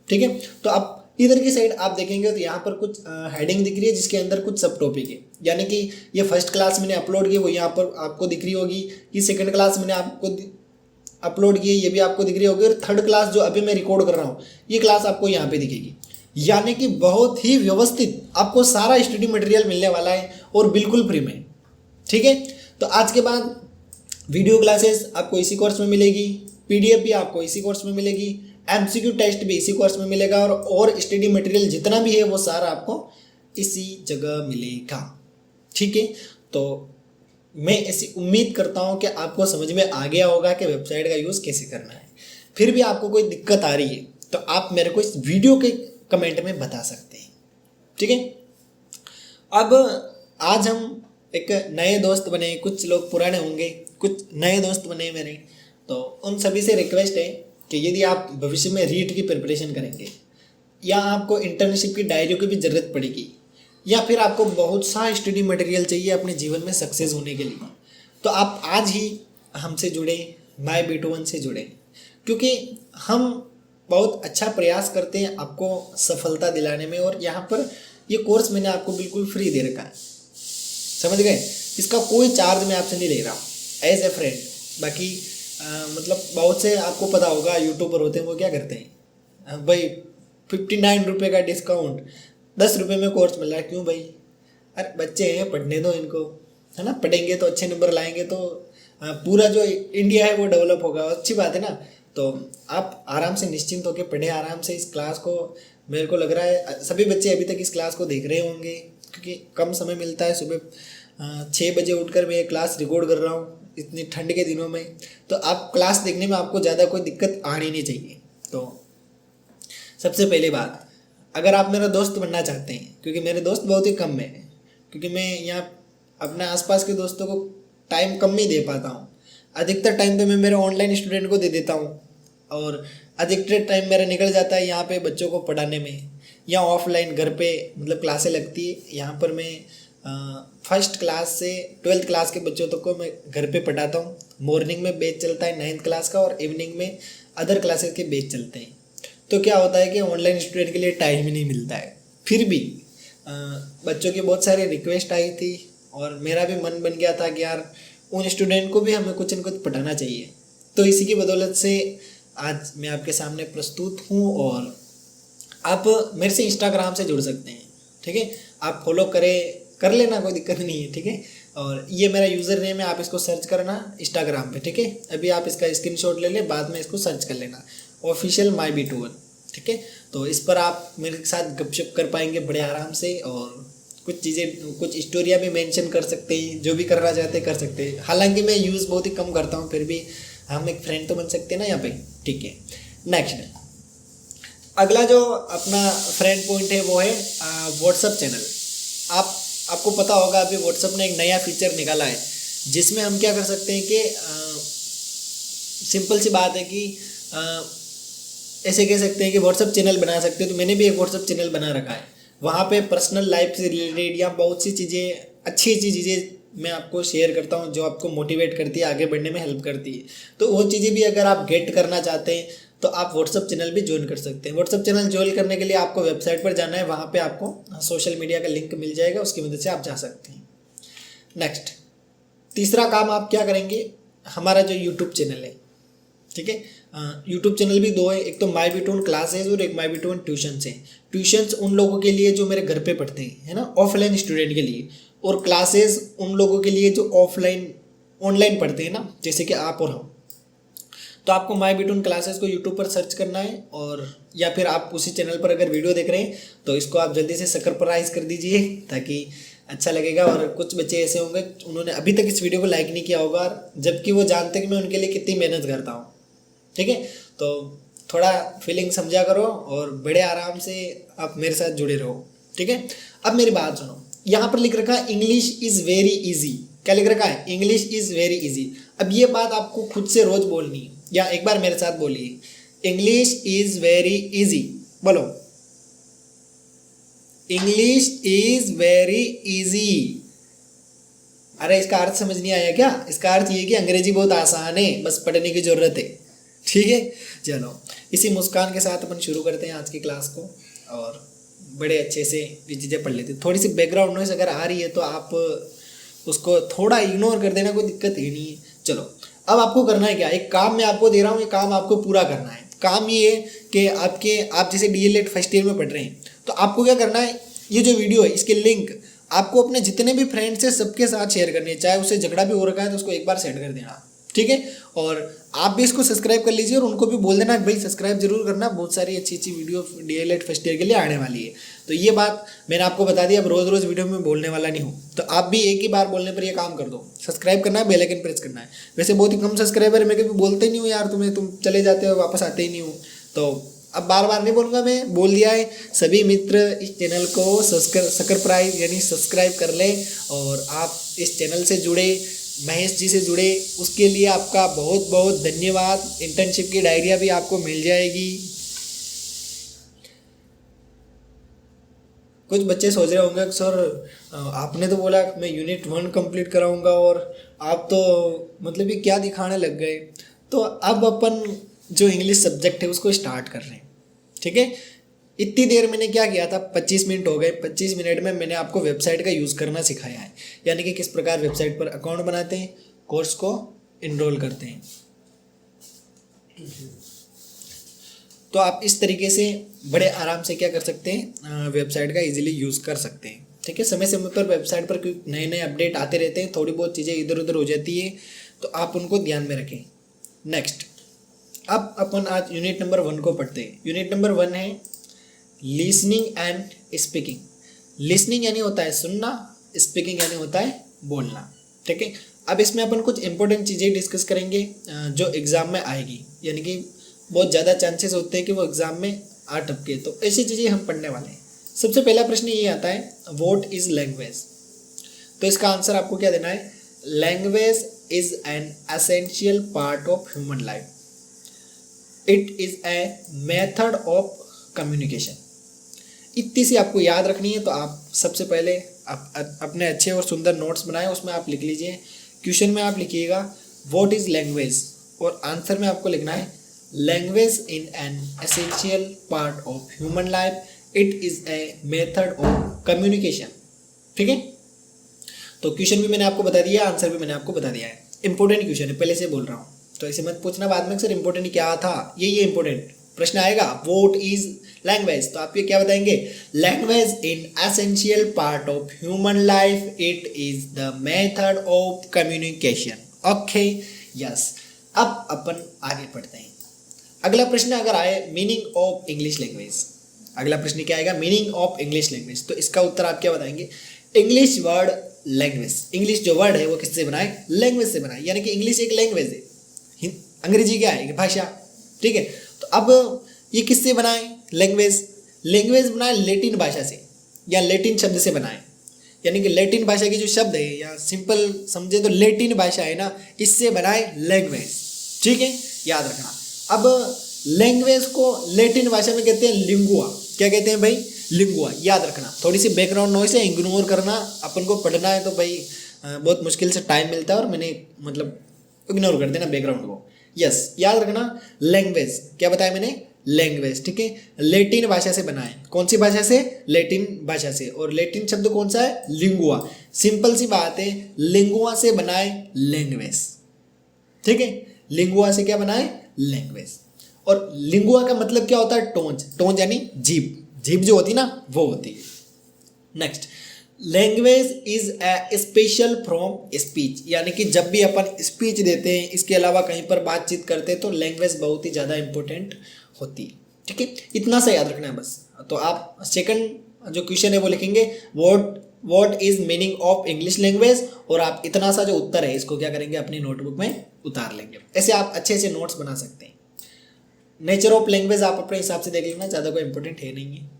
S1: ठीक है, तो आप इधर की साइड आप देखेंगे तो यहाँ पर कुछ हेडिंग दिख रही है जिसके अंदर कुछ सब टॉपिक है, यानी कि ये फर्स्ट क्लास मैंने अपलोड की वो यहाँ पर आपको दिख रही होगी, ये सेकंड क्लास मैंने आपको अपलोड की है ये भी आपको दिख रही होगी, और थर्ड क्लास जो अभी मैं रिकॉर्ड कर रहा हूँ ये क्लास आपको यहाँ पे दिखेगी। यानी कि बहुत ही व्यवस्थित आपको सारा स्टडी मटेरियल मिलने वाला है और बिल्कुल फ्री में। ठीक है, तो आज के बाद वीडियो क्लासेस आपको इसी कोर्स में मिलेगी, पीडीएफ भी आपको इसी कोर्स में मिलेगी, एमसीक्यू टेस्ट भी इसी कोर्स में मिलेगा और स्टडी मटेरियल जितना भी है वो सारा आपको इसी जगह मिलेगा। ठीक है, तो मैं ऐसी उम्मीद करता हूँ कि आपको समझ में आ गया होगा कि वेबसाइट का यूज़ कैसे करना है। फिर भी आपको कोई दिक्कत आ रही है तो आप मेरे को इस वीडियो के कमेंट में बता सकते हैं। ठीक है, अब आज हम एक नए दोस्त बने, कुछ लोग पुराने होंगे, कुछ नए दोस्त बने मेरे, तो उन सभी से रिक्वेस्ट है कि यदि आप भविष्य में रीट की प्रिपरेशन करेंगे या आपको इंटर्नशिप की डायरियों की भी ज़रूरत पड़ेगी या फिर आपको बहुत सा स्टडी मटेरियल चाहिए अपने जीवन में सक्सेस होने के लिए, तो आप आज ही हमसे जुड़े, माय B21 से जुड़े, क्योंकि हम बहुत अच्छा प्रयास करते हैं आपको सफलता दिलाने में। और यहाँ पर ये कोर्स मैंने आपको बिल्कुल फ्री दे रखा है, समझ गए? इसका कोई चार्ज मैं आपसे नहीं ले रहा हूँ, एज ए फ्रेंड। बाकी मतलब बहुत से आपको पता होगा यूट्यूबर होते हैं, वो क्या करते हैं भाई 59 रुपये का डिस्काउंट, 10 रुपये में कोर्स मिल रहा है। क्यों भाई? अरे बच्चे हैं, पढ़ने दो इनको, है ना? पढ़ेंगे तो अच्छे नंबर लाएंगे तो पूरा जो इंडिया है वो डेवलप होगा, अच्छी बात है ना। तो आप आराम से निश्चिंत होकर पढ़ें आराम से इस क्लास को। मेरे को लग रहा है सभी बच्चे अभी तक इस क्लास को देख रहे होंगे, क्योंकि कम समय मिलता है। सुबह 6 बजे उठकर मैं ये क्लास रिकॉर्ड कर रहा हूँ इतनी ठंड के दिनों में, तो आप क्लास देखने में आपको ज़्यादा कोई दिक्कत आनी नहीं चाहिए। तो सबसे पहली बात, अगर आप मेरा दोस्त बनना चाहते हैं, क्योंकि मेरे दोस्त बहुत ही कम है, क्योंकि मैं यहाँ अपने आसपास के दोस्तों को टाइम कम ही दे पाता हूँ। अधिकतर टाइम तो मैं मेरे ऑनलाइन स्टूडेंट को दे देता हूँ और अधिकतर टाइम मेरा निकल जाता है यहाँ पे बच्चों को पढ़ाने में, या ऑफलाइन घर पे मतलब क्लासें लगती है। यहाँ पर मैं फर्स्ट क्लास से 12th क्लास के बच्चों तक को मैं घर पे पढ़ाता हूँ। मॉर्निंग में बैच चलता है 9th क्लास का और इवनिंग में अदर क्लासेस के बैच चलते हैं। तो क्या होता है कि ऑनलाइन स्टूडेंट के लिए टाइम ही नहीं मिलता है। फिर भी बच्चों की बहुत सारी रिक्वेस्ट आई थी और मेरा भी मन बन गया था कि यार उन स्टूडेंट को भी हमें कुछ न कुछ पढ़ाना चाहिए। तो इसी की बदौलत से आज मैं आपके सामने प्रस्तुत हूँ और आप मेरे से इंस्टाग्राम से जुड़ सकते हैं, ठीक है? आप फॉलो कर लेना, कोई दिक्कत नहीं है, ठीक है? और ये मेरा यूज़र नेम है, आप इसको सर्च करना इंस्टाग्राम पे, ठीक है? अभी आप इसका स्क्रीनशॉट ले लें, बाद में इसको सर्च कर लेना, ऑफिशियल माय B21, ठीक है? तो इस पर आप मेरे साथ गपशप कर पाएंगे बड़े आराम से और कुछ चीज़ें, कुछ स्टोरियाँ भी मेंशन कर सकते हैं, जो भी करना चाहते हैं कर सकते हैं। हालांकि मैं यूज़ बहुत ही कम करता हूँ, फिर भी हम एक फ्रेंड तो बन सकते हैं ना यहाँ पे, ठीक है? नेक्स्ट, अगला जो अपना फ्रेंड पॉइंट है वो है व्हाट्सअप चैनल। आपको पता होगा अभी व्हाट्सअप ने एक नया फीचर निकाला है जिसमें हम क्या कर सकते हैं कि सिंपल सी बात है कि ऐसे कह सकते हैं कि व्हाट्सअप चैनल बना सकते हैं। तो मैंने भी एक व्हाट्सअप चैनल बना रखा है, वहाँ पे पर्सनल लाइफ से रिलेटेड या बहुत सी चीज़ें, अच्छी चीज़ें मैं आपको शेयर करता हूँ जो आपको मोटिवेट करती है, आगे बढ़ने में हेल्प करती है। तो वो चीज़ें भी अगर आप गेट करना चाहते हैं तो आप व्हाट्सअप चैनल भी ज्वाइन कर सकते हैं। व्हाट्सअप चैनल ज्वाइन करने के लिए आपको वेबसाइट पर जाना है, वहाँ पे आपको सोशल मीडिया का लिंक मिल जाएगा, उसकी मदद से आप जा सकते हैं। नेक्स्ट, तीसरा काम आप क्या करेंगे, हमारा जो यूट्यूब चैनल है, ठीक है? यूट्यूब चैनल भी दो है, एक तो माय B21 क्लासेस और एक माय B21 ट्यूशन्स है। ट्यूशन्स उन लोगों के लिए जो मेरे घर पे पढ़ते हैं, है ना, ऑफलाइन स्टूडेंट के लिए, और क्लासेस उन लोगों के लिए जो ऑनलाइन पढ़ते हैं ना, जैसे कि आप और हम। तो आपको माय B21 क्लासेस को यूट्यूब पर सर्च करना है, और या फिर आप उसी चैनल पर अगर वीडियो देख रहे हैं तो इसको आप जल्दी से सब्सक्राइब कर दीजिए ताकि अच्छा लगेगा। और कुछ बच्चे ऐसे होंगे उन्होंने अभी तक इस वीडियो को लाइक नहीं किया होगा, जबकि वो जानते हैं कि मैं उनके लिए कितनी मेहनत करता हूँ, ठीक है? तो थोड़ा फीलिंग समझा करो और बड़े आराम से आप मेरे साथ जुड़े रहो, ठीक है? अब मेरी बात सुनो, यहाँ पर लिख रखा है इंग्लिश इज़ वेरी ईजी। क्या लिख रखा है? English is very easy. अब ये बात आपको खुद से रोज बोलनी है, या एक बार मेरे साथ बोलिए, इंग्लिश इज़ वेरी ईजी। बोलो, इंग्लिश इज़ वेरी ईजी। अरे इसका अर्थ समझ नहीं आया क्या? इसका अर्थ ये कि अंग्रेजी बहुत आसान है, बस पढ़ने की ज़रूरत है, ठीक है? चलो, इसी मुस्कान के साथ अपन शुरू करते हैं आज की क्लास को और बड़े अच्छे से ये चीज़ें पढ़ लेते हैं। थोड़ी सी बैकग्राउंड नॉइस अगर आ रही है तो आप उसको थोड़ा इग्नोर कर देना, कोई दिक्कत ही नहीं है। चलो, अब आपको करना है क्या, एक काम मैं आपको दे रहा हूँ, ये काम आपको पूरा करना है। काम ये है कि आप जैसे DLED फर्स्ट ईयर में पढ़ रहे हैं, तो आपको क्या करना है, ये जो वीडियो है इसके लिंक आपको अपने जितने भी फ्रेंड्स हैं सबके साथ शेयर करनी है। चाहे उससे झगड़ा भी हो रखा है तो उसको एक बार सेंड कर देना, ठीक है? और आप भी इसको सब्सक्राइब कर लीजिए और उनको भी बोल देना भाई सब्सक्राइब जरूर करना, बहुत सारी अच्छी अच्छी वीडियो DLED फर्स्ट ईयर के लिए आने वाली है। तो ये बात मैंने आपको बता दी, अब रोज़ रोज़ वीडियो में बोलने वाला नहीं हूँ, तो आप भी एक ही बार बोलने पर ये काम कर दो, सब्सक्राइब करना है, बेल आइकन प्रेस करना है। वैसे बहुत ही कम सब्सक्राइबर है, मैं कभी बोलते ही नहीं हूँ यार तुम्हें, तुम चले जाते हो वापस आते ही नहीं हूँ। तो अब बार बार नहीं बोलूँगा, मैं बोल दिया है। सभी मित्र इस चैनल को सब्सक्राइब यानी सब्सक्राइब कर लें और आप इस चैनल से जुड़े महेश जी से जुड़े, उसके लिए आपका बहुत बहुत धन्यवाद। इंटर्नशिप की डायरिया भी आपको मिल जाएगी। कुछ बच्चे सोच रहे होंगे सर आपने तो बोला मैं यूनिट 1 कंप्लीट कराऊंगा और आप तो मतलब ये क्या दिखाने लग गए। तो अब अपन जो इंग्लिश सब्जेक्ट है उसको स्टार्ट कर रहे हैं, ठीक है। इतनी देर मैंने क्या किया था, 25 मिनट हो गए। 25 मिनट में मैंने आपको वेबसाइट का यूज़ करना सिखाया है, यानी कि किस प्रकार वेबसाइट पर अकाउंट बनाते हैं, कोर्स को इनरोल करते हैं। तो आप इस तरीके से बड़े आराम से क्या कर सकते हैं, वेबसाइट का इजीली यूज़ कर सकते हैं, ठीक है। समय समय पर वेबसाइट पर नए नए अपडेट आते रहते हैं, थोड़ी बहुत चीज़ें इधर उधर हो जाती है, तो आप उनको ध्यान में रखें। नेक्स्ट, अब अपन आज यूनिट नंबर 1 को पढ़ते हैं। यूनिट नंबर 1 है लिसनिंग एंड स्पीकिंग। लिसनिंग यानी होता है सुनना, स्पीकिंग यानी होता है बोलना, ठीक है। अब इसमें अपन कुछ इंपॉर्टेंट चीज़ें डिस्कस करेंगे जो एग्ज़ाम में आएगी, यानी कि बहुत ज़्यादा चांसेस होते हैं कि वो एग्ज़ाम में आ टपके, तो ऐसी चीज़ें हम पढ़ने वाले हैं। सबसे पहला प्रश्न ये आता है, व्हाट इज़ लैंग्वेज। तो इसका आंसर आपको क्या देना है, language is an essential part of human life, it is a method of communication. इतनी सी आपको याद रखनी है। तो आप सबसे पहले अपने अच्छे और सुंदर नोट्स बनाएं, उसमें आप लिख लीजिए, क्वेश्चन में आप लिखिएगा व्हाट इज़ लैंग्वेज, और आंसर में आपको लिखना है language in an essential part of human life, it is a method of communication, ठीक है। तो क्वेश्चन भी मैंने आपको बता दिया, आंसर भी मैंने आपको बता दिया है। इंपॉर्टेंट क्वेश्चन है, पहले से बोल रहा हूँ, तो ऐसे मत पूछना बाद में सर इंपॉर्टेंट क्या था, ये इंपॉर्टेंट प्रश्न आएगा। व्हाट इज लैंग्वेज, तो आप ये क्या बताएंगे, language in essential part of human life, it is the method of communication. Okay, yes. अब अपन आगे पढ़ते हैं। अगला प्रश्न अगर आए, मीनिंग ऑफ इंग्लिश लैंग्वेज। अगला प्रश्न क्या आएगा, मीनिंग ऑफ इंग्लिश लैंग्वेज। तो इसका उत्तर आप क्या बताएंगे, इंग्लिश वर्ड लैंग्वेज। इंग्लिश जो वर्ड है वो किससे बनाए, लैंग्वेज से बनाए, यानी कि इंग्लिश एक लैंग्वेज है, अंग्रेजी क्या है, एक भाषा, ठीक है। तो अब ये किससे बनाए, लैंग्वेज। लैंग्वेज बनाए लैटिन भाषा से, या लैटिन शब्द से बनाए, यानी कि लैटिन भाषा की जो शब्द है, या सिंपल समझे तो लैटिन भाषा है ना, इससे बनाए लैंग्वेज, ठीक है, याद रखना। अब लैंग्वेज को लैटिन भाषा में कहते हैं लिंगुआ। क्या कहते हैं भाई, लिंगुआ, याद रखना। थोड़ी सी बैकग्राउंड नॉइस है, इग्नोर करना। अपन को पढ़ना है तो भाई बहुत मुश्किल से टाइम मिलता है, और मैंने मतलब इग्नोर कर देना बैकग्राउंड को। यस, याद रखना, लैंग्वेज क्या बताया मैंने, लैंग्वेज, ठीक है। लैटिन भाषा से बनाए, कौन सी भाषा से, लैटिन भाषा से, और लैटिन शब्द कौन सा है, लिंगुआ। सिंपल सी बात है, लिंगुआ से बनाए लैंग्वेज, ठीक है। लिंगुआ से क्या बनाए, लैंग्वेज। और लिंगुआ का मतलब क्या होता है, टोंज। टोंज यानी जीभ, जीभ जो होती है ना, वो होती है। Next, language is a special from speech, यानी कि जब भी अपन स्पीच देते हैं, इसके अलावा कहीं पर बातचीत करते हैं, तो लैंग्वेज बहुत ही ज़्यादा इंपॉर्टेंट होती है, ठीक है। इतना सा याद रखना है बस। तो आप सेकंड जो क्वेश्चन है वो लिखेंगे, what is meaning of English language, और आप इतना सा जो उत्तर है इसको क्या करेंगे, अपनी नोटबुक में उतार लेंगे। ऐसे आप अच्छे से नोट्स बना सकते हैं। नेचर ऑफ लैंग्वेज आप अपने हिसाब से देख लेना, ज़्यादा कोई इंपॉर्टेंट है नहीं है।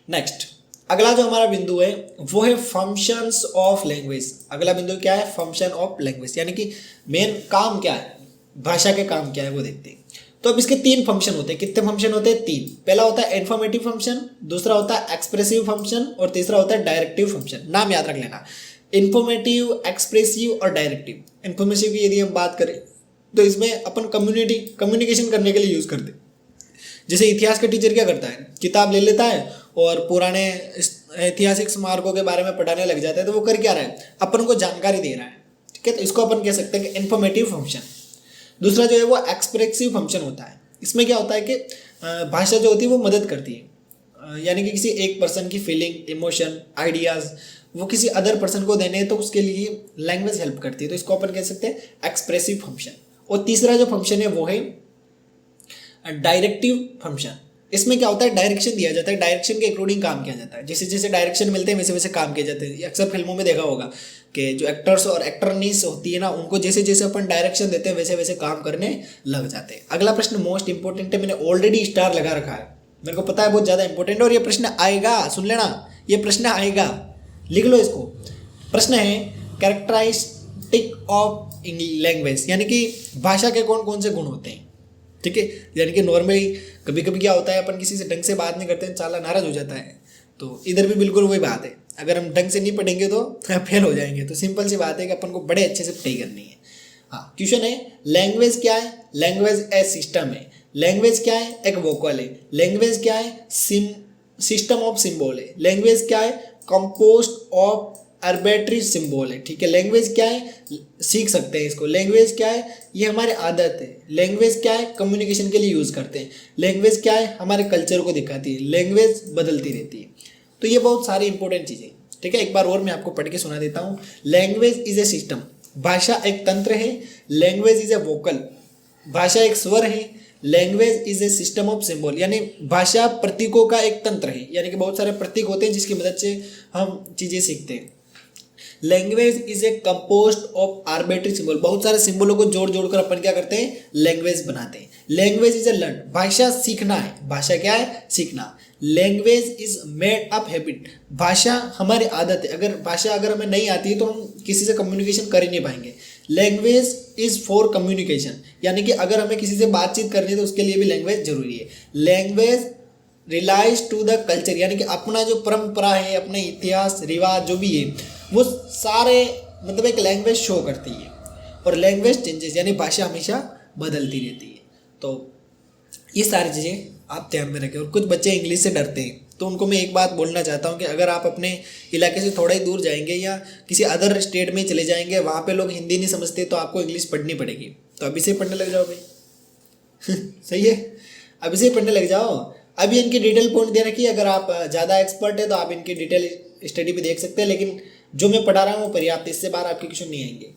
S1: नेक्स्ट, अगला जो हमारा बिंदु है वो है फंक्शंस ऑफ लैंग्वेज। अगला बिंदु क्या है, फंक्शन ऑफ लैंग्वेज, यानी कि मेन काम क्या है, भाषा के काम क्या है वो देखते हैं। तो अब इसके 3 फंक्शन होते हैं। कितने फंक्शन होते हैं, 3। पहला होता है इन्फॉर्मेटिव फंक्शन, दूसरा होता है एक्सप्रेसिव फंक्शन, और तीसरा होता है डायरेक्टिव फंक्शन। नाम याद रख लेना, इन्फॉर्मेटिव, एक्सप्रेसिव और डायरेक्टिव। इन्फॉर्मेटिव की यदि हम बात करें तो इसमें अपन कम्युनिकेशन करने के लिए यूज़ करते हैं। जैसे इतिहास का टीचर क्या करता है, किताब ले लेता है और पुराने ऐतिहासिक स्मारकों के बारे में पढ़ाने लग जाता है, तो वो कर क्या रहा है, अपन को जानकारी दे रहा है, ठीक है। तो इसको अपन कह सकते हैं कि इन्फॉर्मेटिव फंक्शन। दूसरा जो है वो एक्सप्रेसिव फंक्शन होता है। इसमें क्या होता है कि भाषा जो होती है वो मदद करती है, यानी कि किसी एक पर्सन की फीलिंग, इमोशन, आइडियाज़ वो किसी अदर पर्सन को देने हैं, तो उसके लिए लैंग्वेज हेल्प करती है। तो इसको अपन कह सकते हैं एक्सप्रेसिव फंक्शन। और तीसरा जो फंक्शन है वो है डायरेक्टिव फंक्शन। इसमें क्या होता है, डायरेक्शन दिया जाता है, डायरेक्शन के अकॉर्डिंग काम किया जाता है। जैसे जैसे डायरेक्शन मिलते हैं वैसे वैसे काम किए जाते हैं। अक्सर फिल्मों में देखा होगा कि जो एक्टर्स और एक्टरनीस होती है ना, उनको जैसे जैसे अपन डायरेक्शन देते हैं वैसे वैसे काम करने लग जाते हैं। अगला प्रश्न मोस्ट इंपॉर्टेंट है, मैंने ऑलरेडी स्टार लगा रखा है, मेरे को पता है बहुत ज़्यादा इंपॉर्टेंट है, और ये प्रश्न आएगा, सुन लेना, ये प्रश्न आएगा, लिख लो इसको। प्रश्न है कैरेक्टरिस्टिक ऑफ लैंग्वेज, यानी कि भाषा के कौन कौन से गुण होते हैं। ठीक है, यानी कि नॉर्मली कभी कभी क्या होता है, अपन किसी से ढंग से बात नहीं करते हैं, साला नाराज हो जाता है। तो इधर भी बिल्कुल वही बात है, अगर हम ढंग से नहीं पढ़ेंगे तो फेल हो जाएंगे। तो सिंपल सी बात है कि अपन को बड़े अच्छे से पढ़ाई करनी है। हाँ, क्वेश्चन है लैंग्वेज क्या है। लैंग्वेज ए सिस्टम है। लैंग्वेज क्या है, एक वोकल है। लैंग्वेज क्या है, सिस्टम ऑफ सिंबल है। लैंग्वेज क्या है, कंपोस्ट ऑफ आर्बिट्री सिंबल है। ठीक है, लैंग्वेज क्या है, सीख सकते हैं इसको। लैंग्वेज क्या है, ये हमारी आदत है। लैंग्वेज क्या है, कम्युनिकेशन के लिए यूज़ करते हैं। लैंग्वेज क्या है, हमारे कल्चर को दिखाती है। लैंग्वेज बदलती रहती है। तो ये बहुत सारी इंपॉर्टेंट चीज़ें। ठीक है, एक बार और मैं आपको पढ़ के सुना देता हूँ। लैंग्वेज इज ए सिस्टम, भाषा एक तंत्र है। लैंग्वेज इज ए वोकल, भाषा एक स्वर है। Language is a system of symbol, यानी भाषा प्रतीकों का एक तंत्र है, यानी कि बहुत सारे प्रतीक होते हैं जिसकी मदद से हम चीज़ें सीखते हैं। Language is a compost of arbitrary symbol, बहुत सारे सिंबलों को जोड़ जोड़ कर अपन क्या करते हैं, लैंग्वेज बनाते हैं। लैंग्वेज इज ए लर्न, भाषा सीखना है। भाषा क्या है, सीखना। Language is made up habit, भाषा हमारी आदत है। अगर हमें नहीं आती है तो हम किसी से कम्युनिकेशन कर ही नहीं पाएंगे। लैंग्वेज इज फॉर कम्युनिकेशन, यानी कि अगर हमें किसी से बातचीत करनी है तो उसके लिए भी लैंग्वेज जरूरी है। Language relies to the culture, यानी कि अपना जो परंपरा है, अपने इतिहास रिवाज जो भी है, वो सारे मतलब एक लैंग्वेज शो करती है। और लैंग्वेज चेंजेस, यानी भाषा हमेशा बदलती रहती है। तो ये सारी चीज़ें आप ध्यान में रखें। और कुछ बच्चे इंग्लिश से डरते हैं, तो उनको मैं एक बात बोलना चाहता हूँ कि अगर आप अपने इलाके से थोड़ा ही दूर जाएंगे या किसी अदर स्टेट में चले जाएंगे, वहाँ पे लोग हिंदी नहीं समझते, तो आपको इंग्लिश पढ़नी पड़ेगी। तो अभी से पढ़ने लग जाओ भाई सही है, अभी से पढ़ने लग जाओ। अभी इनकी डिटेल पॉइंट दे रखी है, अगर आप ज़्यादा एक्सपर्ट है तो आप इनकी डिटेल स्टडी भी देख सकते हैं, लेकिन जो मैं पढ़ा रहा हूँ वो पर्याप्त, इससे बाहर आपके क्वेश्चन नहीं आएंगे।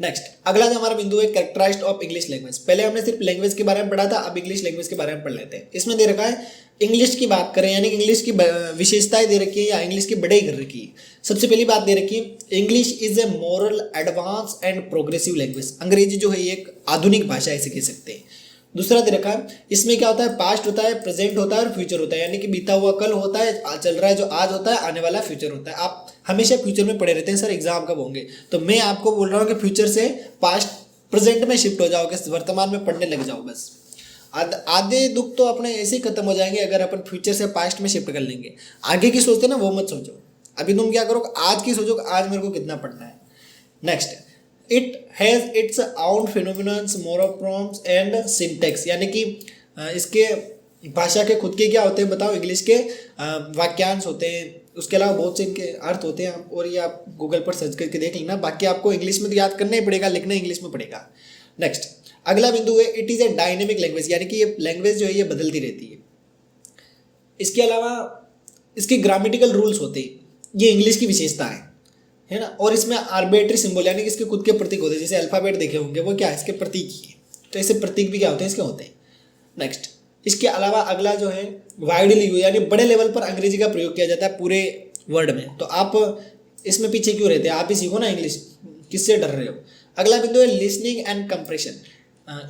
S1: नेक्स्ट, अगला जो हमारा बिंदु है कैरेक्टराइज्ड ऑफ इंग्लिश लैंग्वेज। पहले हमने सिर्फ लैंग्वेज के बारे में पढ़ा था, अब इंग्लिश लैंग्वेज के बारे में पढ़ लेते हैं। इसमें दे रखा है इंग्लिश की बात करें, यानी इंग्लिश की विशेषताएं दे रखी है या इंग्लिश की बढ़ाई कर रखी है। सबसे पहली बात दे रखी है English is a moral advance and progressive language. अंग्रेजी जो है एक आधुनिक भाषा ऐसे कह सकते हैं। दूसरा दे रखा है इसमें क्या होता है, पास्ट होता है, प्रेजेंट होता है और फ्यूचर होता है, यानी कि बीता हुआ कल होता है, चल रहा है जो आज होता है, आने वाला फ्यूचर होता है। आप हमेशा फ्यूचर में पढ़े रहते हैं, सर एग्जाम कब होंगे, तो मैं आपको बोल रहा हूँ कि फ्यूचर से पास्ट प्रेजेंट में शिफ्ट हो जाओगे, वर्तमान में पढ़ने लग जाओ। बस आधे दुख तो अपने ऐसे ही खत्म हो जाएंगे अगर अपन फ्यूचर से पास्ट में शिफ्ट कर लेंगे। आगे की सोचते ना वो मत सोचो, अभी तुम क्या करो, आज की सोचो आज मेरे को कितना पढ़ना है। नेक्स्ट, इट हैज़ इट्स आउन फिनोमिनन्स मोनोफॉर्म्स एंड सिंटैक्स, यानी कि इसके भाषा के खुद के क्या होते हैं बताओ, इंग्लिश के वाक्यांश होते हैं, उसके अलावा बहुत से इनके अर्थ होते हैं, और ये आप गूगल पर सर्च करके देख लेना। बाकी आपको इंग्लिश में तो याद करना ही पड़ेगा, लिखना इंग्लिश में पड़ेगा। नेक्स्ट, अगला बिंदु है it is a dynamic language, यानी कि ये लैंग्वेज जो है ये बदलती रहती है। इसके अलावा इसके ग्रामेटिकल रूल्स होते हैं, ये इंग्लिश की विशेषता है ना। और इसमें आर्बिट्री सिंबल, यानी कि इसके खुद के प्रतीक होते हैं, जैसे अल्फाबेट देखे होंगे वो क्या है, इसके प्रतीक ही है। तो ऐसे प्रतीक भी क्या होते हैं, इसके होते हैं। नेक्स्ट, इसके अलावा अगला जो है वाइडली यूज, यानी बड़े लेवल पर अंग्रेजी का प्रयोग किया जाता है पूरे वर्ल्ड में। तो आप इसमें पीछे क्यों रहते हैं, आप ही सीखो ना इंग्लिश, किससे डर रहे हो। अगला बिंदु है लिसनिंग एंड कंप्रेशन।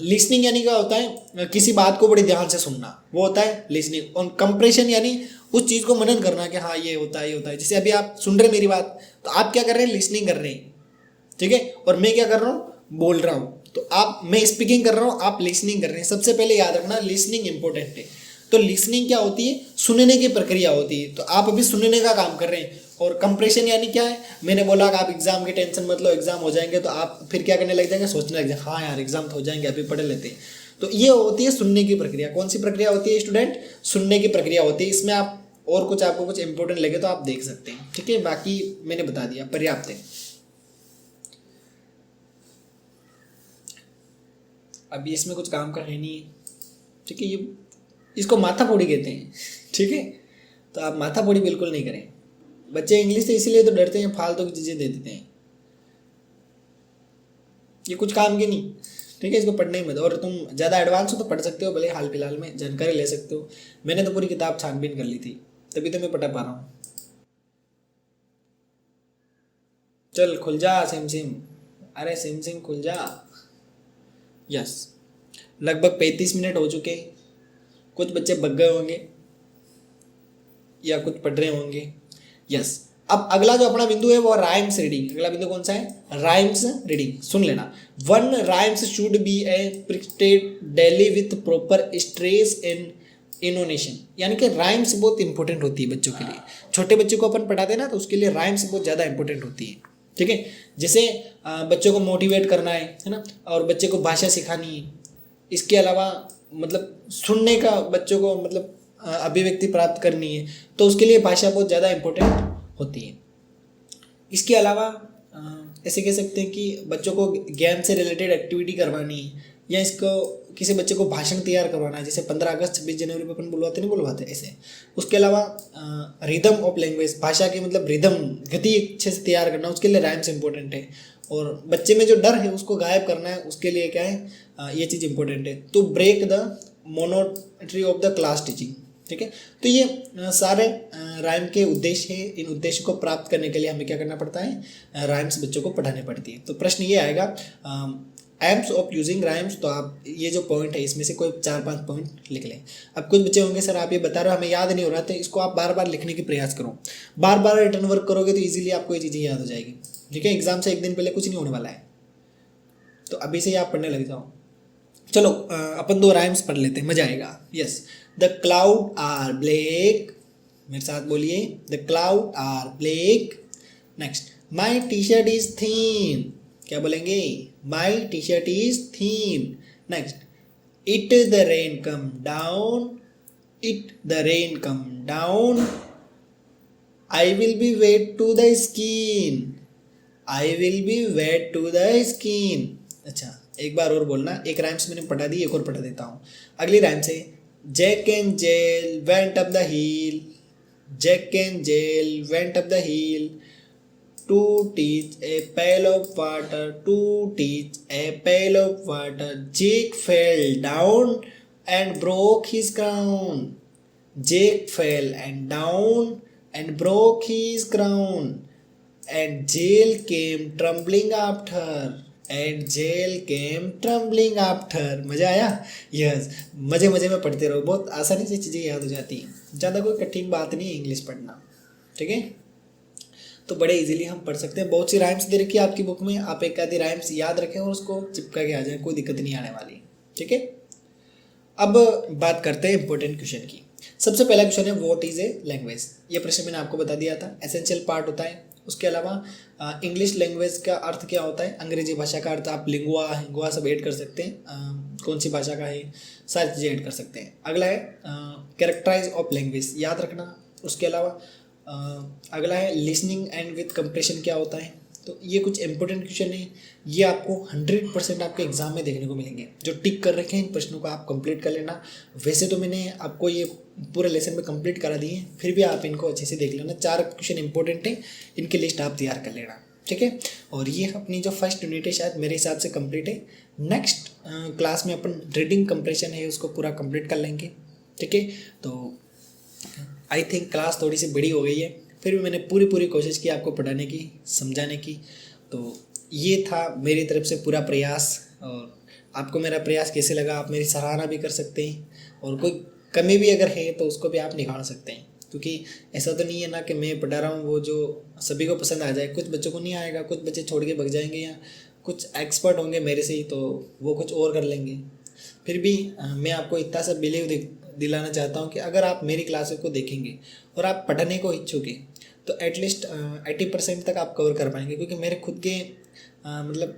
S1: लिसनिंग यानी क्या होता है, किसी बात को बड़े ध्यान से सुनना, वो होता है लिसनिंग। और कंप्रेशन यानी उस चीज़ को मनन करना कि हाँ ये होता है, ये होता है। जैसे अभी आप सुन रहे मेरी बात, तो आप क्या कर रहे हैं, लिसनिंग कर रहे हैं, ठीक है, और मैं क्या कर रहा हूँ, बोल रहा हूँ। तो मैं स्पीकिंग कर रहा हूँ, आप लिसनिंग कर रहे हैं। सबसे पहले याद रखना लिसनिंग इंपॉर्टेंट है। तो लिसनिंग क्या होती है, सुनने की प्रक्रिया होती है। तो आप अभी सुनने का काम कर रहे हैं। और कंप्रेशन यानी क्या है, मैंने बोला कि आप एग्जाम की टेंशन मत लो, एग्जाम हो जाएंगे, तो आप फिर क्या करने लग जाएंगे, सोचने लग जाएंगे हाँ यार एग्जाम तो हो जाएंगे, अभी पढ़ लेते हैं। तो ये होती है सुनने की प्रक्रिया। कौन सी प्रक्रिया होती है स्टूडेंट, सुनने की प्रक्रिया होती है। इसमें आप और कुछ आपको कुछ इंपॉर्टेंट लगे तो आप देख सकते हैं, ठीक है, बाकी मैंने बता दिया, पर्याप्त है। अभी इसमें कुछ काम का है नहीं है, ठीक है, ये इसको माथा फोड़ी कहते हैं, ठीक है। तो आप माथा फोड़ी बिल्कुल नहीं करें। बच्चे इंग्लिश से इसीलिए तो डरते हैं, फालतू की चीज़ें दे देते हैं, ये कुछ काम की नहीं, ठीक है, इसको पढ़ने ही मत। और तुम ज़्यादा एडवांस हो तो पढ़ सकते हो, भले हाल फिलहाल में जानकारी ले सकते हो। मैंने तो पूरी किताब छानबीन कर ली थी, तभी तो मैं पढ़ा पा रहा हूँ। चल खुल जा सिम सिम, अरे सिम सिम खुल जा। यस, लगभग 35 मिनट हो चुके। कुछ बच्चे बग गए होंगे या कुछ पढ़ रहे होंगे, यस। अब अगला जो अपना बिंदु है वो राइम्स रीडिंग। अगला बिंदु कौन सा है? Rhymes reading. सुन लेना, 1 rhymes should be a prescribed daily with proper stress and intonation. यानी कि राइम्स बहुत इंपॉर्टेंट होती है बच्चों के लिए। छोटे बच्चों को अपन पढ़ाते हैं ना, तो उसके लिए राइम्स बहुत ज़्यादा इंपॉर्टेंट होती है। ठीक है, जैसे बच्चों को मोटिवेट करना है ना, और बच्चे को भाषा सिखानी है। इसके अलावा मतलब सुनने का बच्चों को मतलब अभिव्यक्ति प्राप्त करनी है, तो उसके लिए भाषा बहुत ज़्यादा इंपॉर्टेंट होती है। इसके अलावा ऐसे कह सकते हैं कि बच्चों को ज्ञान से रिलेटेड एक्टिविटी करवानी है, या इसको किसी बच्चे को भाषण तैयार करवाना है, जैसे 15 अगस्त 26 जनवरी पर अपन बुलवाते ऐसे। उसके अलावा रिदम ऑफ लैंग्वेज, भाषा की मतलब रिदम, गति अच्छे से तैयार करना, उसके लिए राइम्स इंपॉर्टेंट है। और बच्चे में जो डर है उसको गायब करना है, उसके लिए क्या है, ये चीज़ इंपॉर्टेंट है। तो break the monotony of the class teaching. ठीक है, तो ये सारे राइम के उद्देश्य है। इन उद्देश्य को प्राप्त करने के लिए हमें क्या करना पड़ता है? राइम्स बच्चों को पढ़ाने पड़ती है। तो प्रश्न ये आएगा, एम्स ऑफ यूजिंग राइम्स। तो आप ये जो पॉइंट है इसमें से कोई 4-5 पॉइंट लिख लें। अब कुछ बच्चे होंगे सर आप ये बता रहे हो हमें याद नहीं हो रहा, तो इसको आप बार बार लिखने की प्रयास करो। बार बार रिटर्न वर्क करोगे तो ईजिली आपको ये चीज़ें याद हो जाएगी। ठीक है, एग्जाम से एक दिन पहले कुछ नहीं होने वाला है, तो अभी से ही आप पढ़ने लग जाओ। चलो अपन 2 राइम्स पढ़ लेते हैं, मजा आएगा। Yes, the cloud are black. मेरे साथ बोलिए, the cloud are black. Next, my T shirt is thin. क्या बोलेंगे? My T shirt is thin. Next, it the rain come down. It the rain come down. I will be wet to the skin. I will be wet to the skin. अच्छा, एक बार और बोलना। एक राइम्स मैंने पढ़ा दी, एक और पढ़ा देता हूँ। अगली राइम से, Jack and Jill went up the hill. Jack and Jill went up the hill to fetch a pail of water. To teach a pail of water. Jake fell down and broke his crown. Jake fell and down and broke his crown. And jail came trembling after. And jail came trembling after. मज़ा आया? यस, मज़े मज़े में पढ़ते रहो, बहुत आसानी से चीज़ें याद हो जाती हैं। ज़्यादा कोई कठिन बात नहीं है इंग्लिश पढ़ना। ठीक है, तो बड़े इजीली हम पढ़ सकते हैं। बहुत सी राइम्स दे रखी है आपकी बुक में, आप एक आधी राइम्स याद रखें और उसको चिपका के आ जाए, कोई दिक्कत नहीं आने वाली। ठीक है, अब बात करते हैं इंपॉर्टेंट क्वेश्चन की। सबसे पहला क्वेश्चन है, व्हाट इज ए लैंग्वेज। ये प्रश्न मैंने आपको बता दिया था, एसेंशियल पार्ट होता है। उसके अलावा इंग्लिश लैंग्वेज का अर्थ क्या होता है, अंग्रेजी भाषा का अर्थ आप लिंगुआ हिंगुआ सब ऐड कर सकते हैं, कौन सी भाषा का है सारी चीज़ें ऐड कर सकते हैं। अगला है कैरेक्टराइज ऑफ लैंग्वेज, याद रखना। उसके अलावा अगला है लिसनिंग एंड विथ कंप्रेशन, क्या होता है। तो ये कुछ इंपॉर्टेंट क्वेश्चन है, ये आपको 100% आपके एग्जाम में देखने को मिलेंगे। जो टिक कर रखे हैं इन प्रश्नों को आप कंप्लीट कर लेना। वैसे तो मैंने आपको ये पूरे लेसन में कंप्लीट करा दिए हैं, फिर भी आप इनको अच्छे से देख लेना। 4 क्वेश्चन इंपॉर्टेंट है, इनकी लिस्ट आप तैयार कर लेना। ठीक है, और ये अपनी जो फर्स्ट यूनिट है शायद मेरे हिसाब से कंप्लीट है। नेक्स्ट क्लास में अपन रीडिंग कंप्रेशन है उसको पूरा कंप्लीट कर लेंगे। ठीक है, तो आई थिंक क्लास थोड़ी सी बड़ी हो गई है, फिर भी मैंने पूरी कोशिश की आपको पढ़ाने की, समझाने की। तो ये था मेरी तरफ से पूरा प्रयास, और आपको मेरा प्रयास कैसे लगा आप मेरी सराहना भी कर सकते हैं, और कोई कमी भी अगर है तो उसको भी आप निकाल सकते हैं। क्योंकि ऐसा तो नहीं है ना कि मैं पढ़ा रहा हूँ वो जो सभी को पसंद आ जाए, कुछ बच्चों को नहीं आएगा, कुछ बच्चे छोड़ के भग जाएंगे, या कुछ एक्सपर्ट होंगे मेरे से ही तो वो कुछ और कर लेंगे। फिर भी मैं आपको इतना सा बिलीव दिलाना चाहता हूँ कि अगर आप मेरी क्लासेस को देखेंगे और आप पढ़ने को इच्छुक हैं तो एटलीस्ट 80% तक आप कवर कर पाएंगे। क्योंकि मेरे खुद के मतलब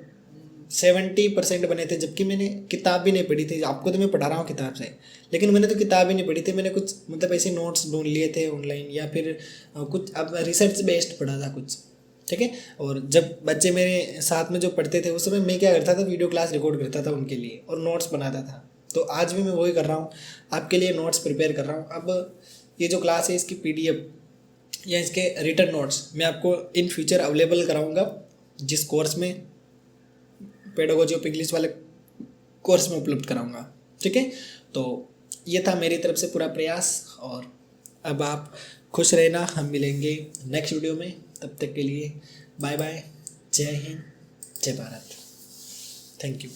S1: 70% बने थे, जबकि मैंने किताब भी नहीं पढ़ी थी। आपको तो मैं पढ़ा रहा हूँ किताब से, लेकिन मैंने तो किताब ही नहीं पढ़ी थी। मैंने कुछ मतलब ऐसे नोट्स ढूंढ लिए थे ऑनलाइन, या फिर कुछ अब रिसर्च बेस्ड पढ़ा था कुछ। ठीक है, और जब बच्चे मेरे साथ में जो पढ़ते थे उस समय मैं क्या करता था, वीडियो क्लास रिकॉर्ड करता था उनके लिए और नोट्स बनाता था। तो आज भी मैं वही कर रहा हूँ, आपके लिए नोट्स प्रिपेयर कर रहा हूँ। अब ये जो क्लास है इसकी PDF या इसके रिटर्न नोट्स मैं आपको इन फ्यूचर अवेलेबल कराऊंगा, जिस कोर्स में पेडागोजी ऑफ इंग्लिश वाले कोर्स में उपलब्ध कराऊंगा। ठीक है, तो ये था मेरी तरफ से पूरा प्रयास, और अब आप खुश रहना। हम मिलेंगे नेक्स्ट वीडियो में, तब तक के लिए बाय बाय। जय हिंद, जय भारत। Thank you.